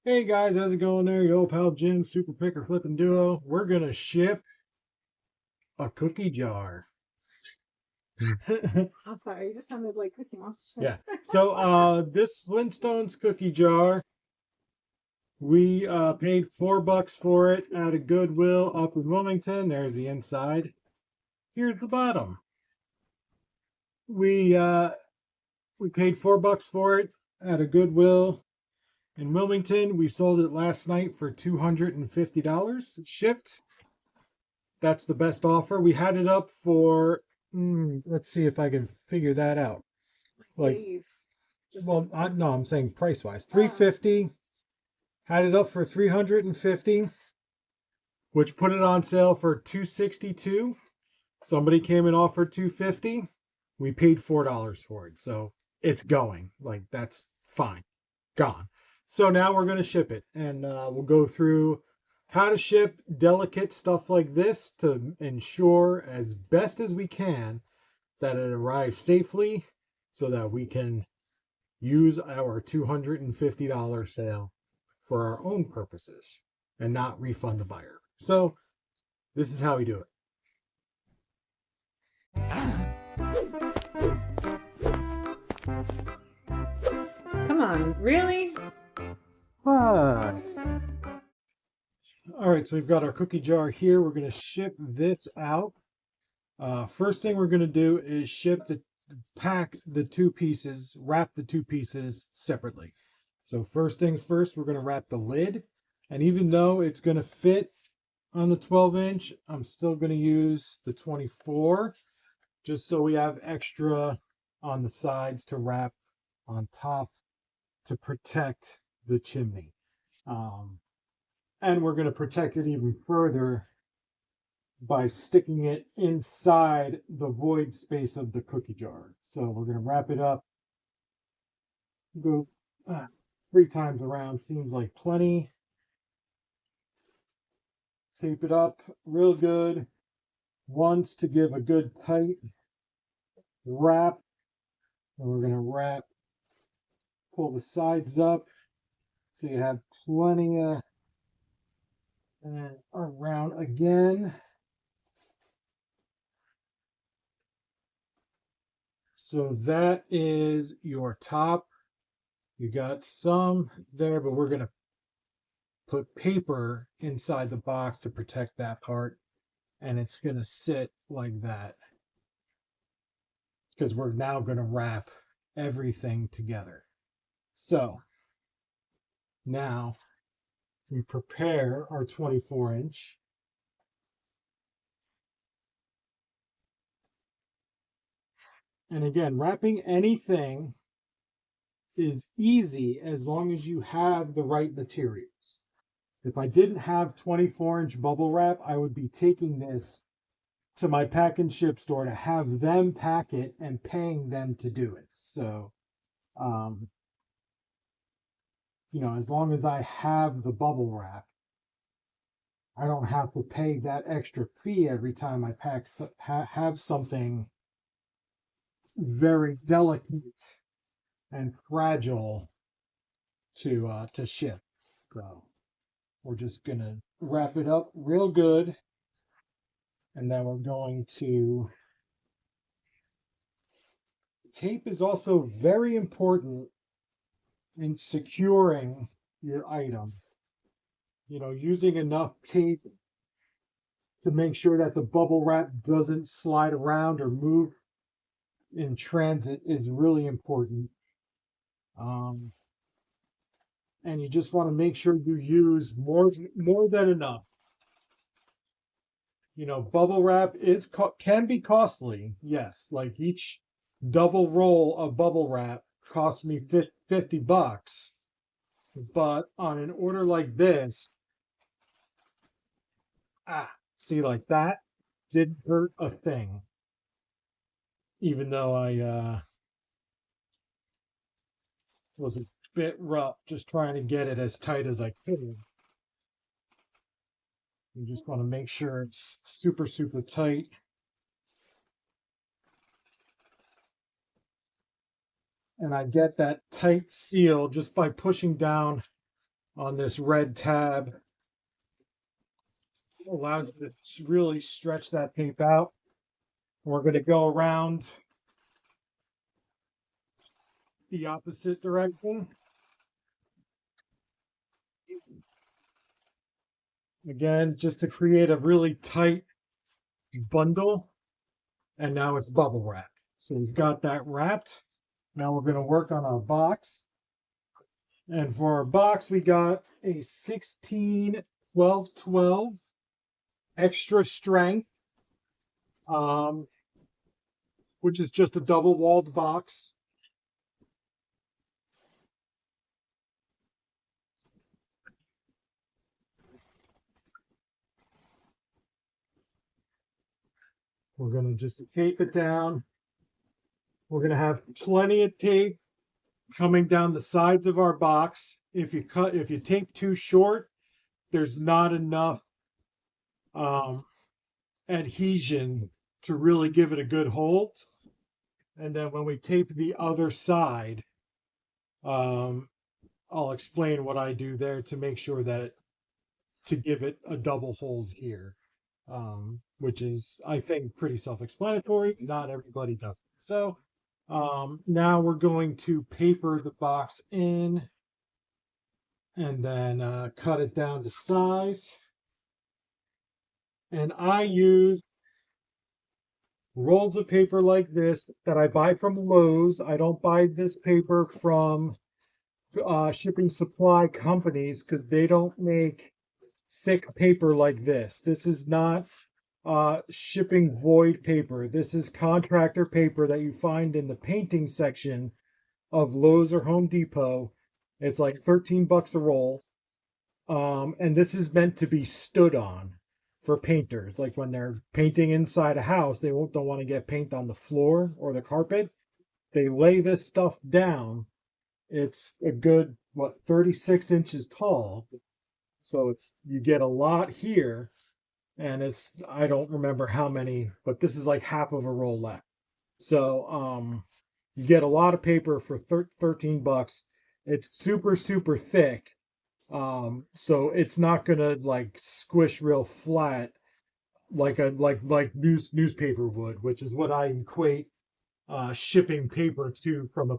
Hey guys, how's it going there? Your old pal Jim, Super Picker Flipping Duo. We're gonna ship a cookie jar. I'm sorry, you just sounded like Cookie Monster. Yeah. So this Flintstones cookie jar, we paid $4 for it at a Goodwill up in Wilmington. There's the inside. Here's the bottom. We uh we paid $4 for it at a Goodwill in Wilmington. We sold it last night for $250 shipped. That's the best offer. We had it up for, let's see if I can figure that out. Like, Days. well, no, I'm saying price wise, Oh, 350. Had it up for 350, which put it on sale for 262. Somebody came and offered 250. We paid $4 for it, so it's going. Like that's fine, gone. So now we're gonna ship it, and we'll go through how to ship delicate stuff like this to ensure as best as we can that it arrives safely so that we can use our $250 sale for our own purposes and not refund the buyer. So this is how we do it. come on, really? Ah. All right, so we've got our cookie jar here. We're going to ship this out. First thing we're going to do is pack the two pieces, wrap the two pieces separately. So first things first, we're going to wrap the lid. And even though it's going to fit on the 12-inch, I'm still going to use the 24 just so we have extra on the sides to wrap on top to protect the chimney. Um, and we're going to protect it even further by sticking it inside the void space of the cookie jar. So we're going to wrap it up, go 3 times around, seems like plenty. Tape it up real good once to give a good tight wrap. And we're going to pull the sides up so you have plenty of, and around again. So that is your top. You got some there, but we're going to put paper inside the box to protect that part. And it's going to sit like that because we're now going to wrap everything together. So now we prepare our 24-inch. And again, wrapping anything is easy as long as you have the right materials. If I didn't have 24-inch bubble wrap, I would be taking this to my pack and ship store to have them pack it and paying them to do it. So, um, as long as I have the bubble wrap, I don't have to pay that extra fee every time I have something very delicate and fragile to ship. So we're just gonna wrap it up real good, and then we're going to tape is also very important in securing your item. Using enough tape to make sure that the bubble wrap doesn't slide around or move in transit is really important. Um, and you just want to make sure you use more than enough. Bubble wrap can be costly. Yes, like each double roll of bubble wrap cost me $50. But on an order like this, see, like that didn't hurt a thing. Even though I was a bit rough just trying to get it as tight as I could. You just want to make sure it's super, super tight. And I get that tight seal just by pushing down on this red tab. Allows you to really stretch that tape out. We're going to go around the opposite direction. Again, just to create a really tight bundle. And now it's bubble wrap. So we've got that wrapped. Now we're going to work on our box. And for our box, we got a 16-12-12 extra strength, which is just a double-walled box. We're going to just tape it down. We're going to have plenty of tape coming down the sides of our box. If you tape too short, there's not enough adhesion to really give it a good hold. And then when we tape the other side, I'll explain what I do there to make sure that to give it a double hold here, which is, I think, pretty self-explanatory. Not everybody does it. So now we're going to paper the box in and then cut it down to size. And I use rolls of paper like this that I buy from Lowe's. I don't buy this paper from shipping supply companies because they don't make thick paper like this. This is not shipping void paper. This is contractor paper that you find in the painting section of Lowe's or Home Depot. It's like 13 bucks a roll. And this is meant to be stood on for painters. Like when they're painting inside a house, they don't want to get paint on the floor or the carpet. They lay this stuff down. It's a good, 36 inches tall. So you get a lot here. And I don't remember how many, but this is like half of a roll left. So you get a lot of paper for 13 bucks. It's super, super thick. So it's not gonna like squish real flat like newspaper would, which is what I equate shipping paper to from a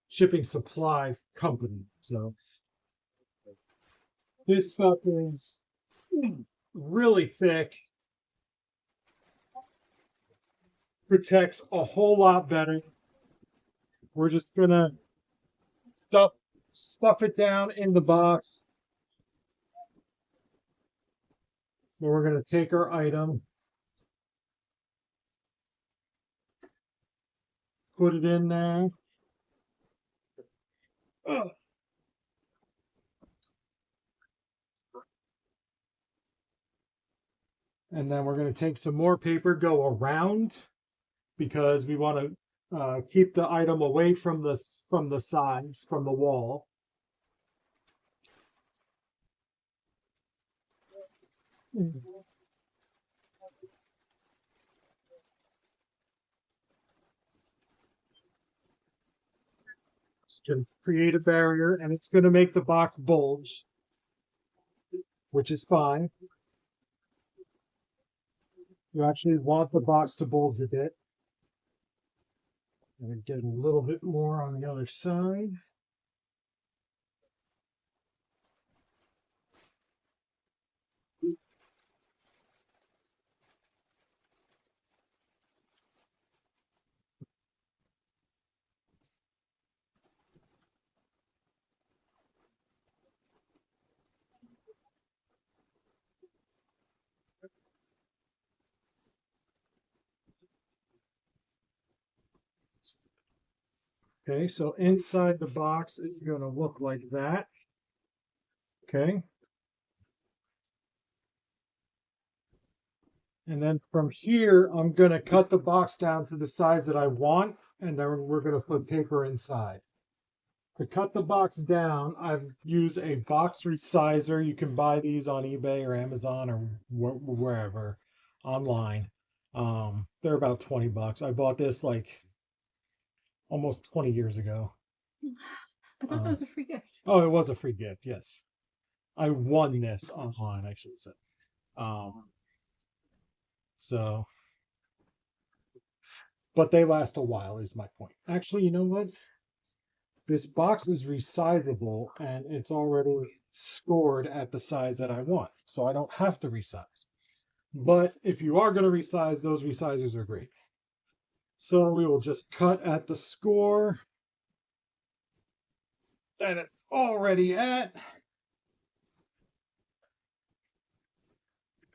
shipping supply company. So this stuff is really thick, protects a whole lot better. We're just gonna stuff it down in the box. So we're gonna take our item, put it in there. And then we're going to take some more paper, go around, because we want to keep the item away from the sides, from the wall. It's to create a barrier, and it's going to make the box bulge, which is fine. You actually want the box to bulge a bit. And get a little bit more on the other side. Okay, so inside the box is going to look like that. Okay. And then from here, I'm going to cut the box down to the size that I want, and then we're going to put paper inside. To cut the box down, I've used a box resizer. You can buy these on eBay or Amazon or wherever online. They're about 20 bucks. I bought this like almost 20 years ago. I thought that was a free gift. Oh, it was a free gift. Yes, I won this online. I should have said. So, but they last a while. Is my point. Actually, you know what? This box is resizable and it's already scored at the size that I want, so I don't have to resize. But if you are going to resize, those resizers are great. So we will just cut at the score that it's already at.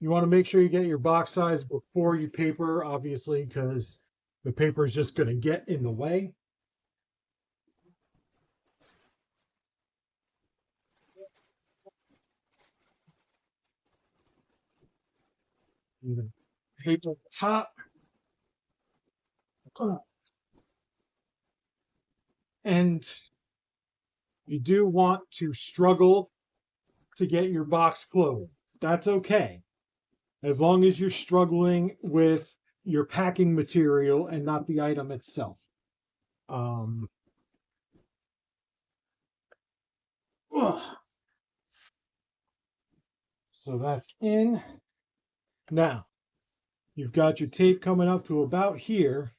You want to make sure you get your box size before you paper, obviously, because the paper is just going to get in the way. Even paper top. And you do want to struggle to get your box closed. That's okay. As long as you're struggling with your packing material and not the item itself. So that's in. Now, you've got your tape coming up to about here.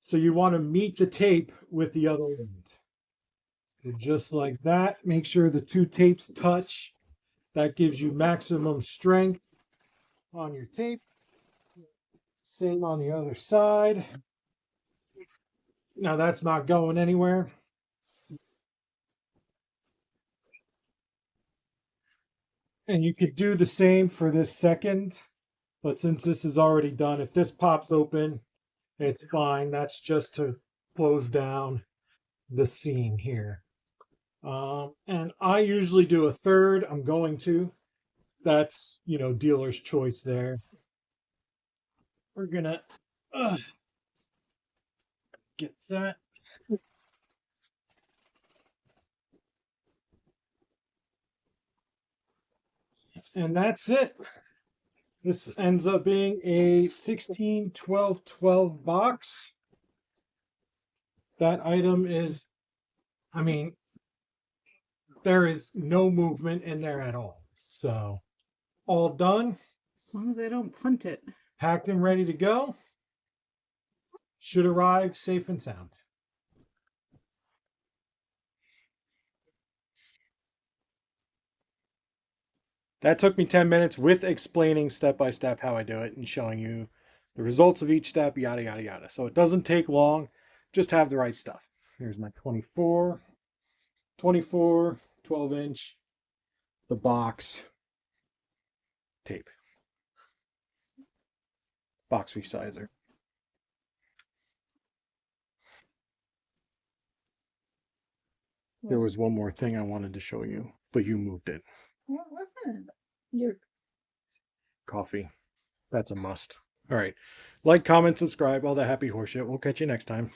So you want to meet the tape with the other end. So just like that, make sure the two tapes touch. That gives you maximum strength on your tape. Same on the other side. Now that's not going anywhere. And you could do the same for this second, but since this is already done, if this pops open, it's fine. That's just to close down the seam here. And I usually do a third. I'm going to. That's, dealer's choice there. We're gonna get that. And that's it. This ends up being a 16, 12, 12 box. That item is, there is no movement in there at all. So, all done. As long as I don't punt it. Packed and ready to go. Should arrive safe and sound. That took me 10 minutes with explaining step by step how I do it and showing you the results of each step, yada, yada, yada. So it doesn't take long. Just have the right stuff. Here's my 24, 12-inch, the box, tape, box resizer. There was one more thing I wanted to show you, but you moved it. What was it? Your Coffee. That's a must. All right. Like, comment, subscribe, all the happy horseshit. We'll catch you next time.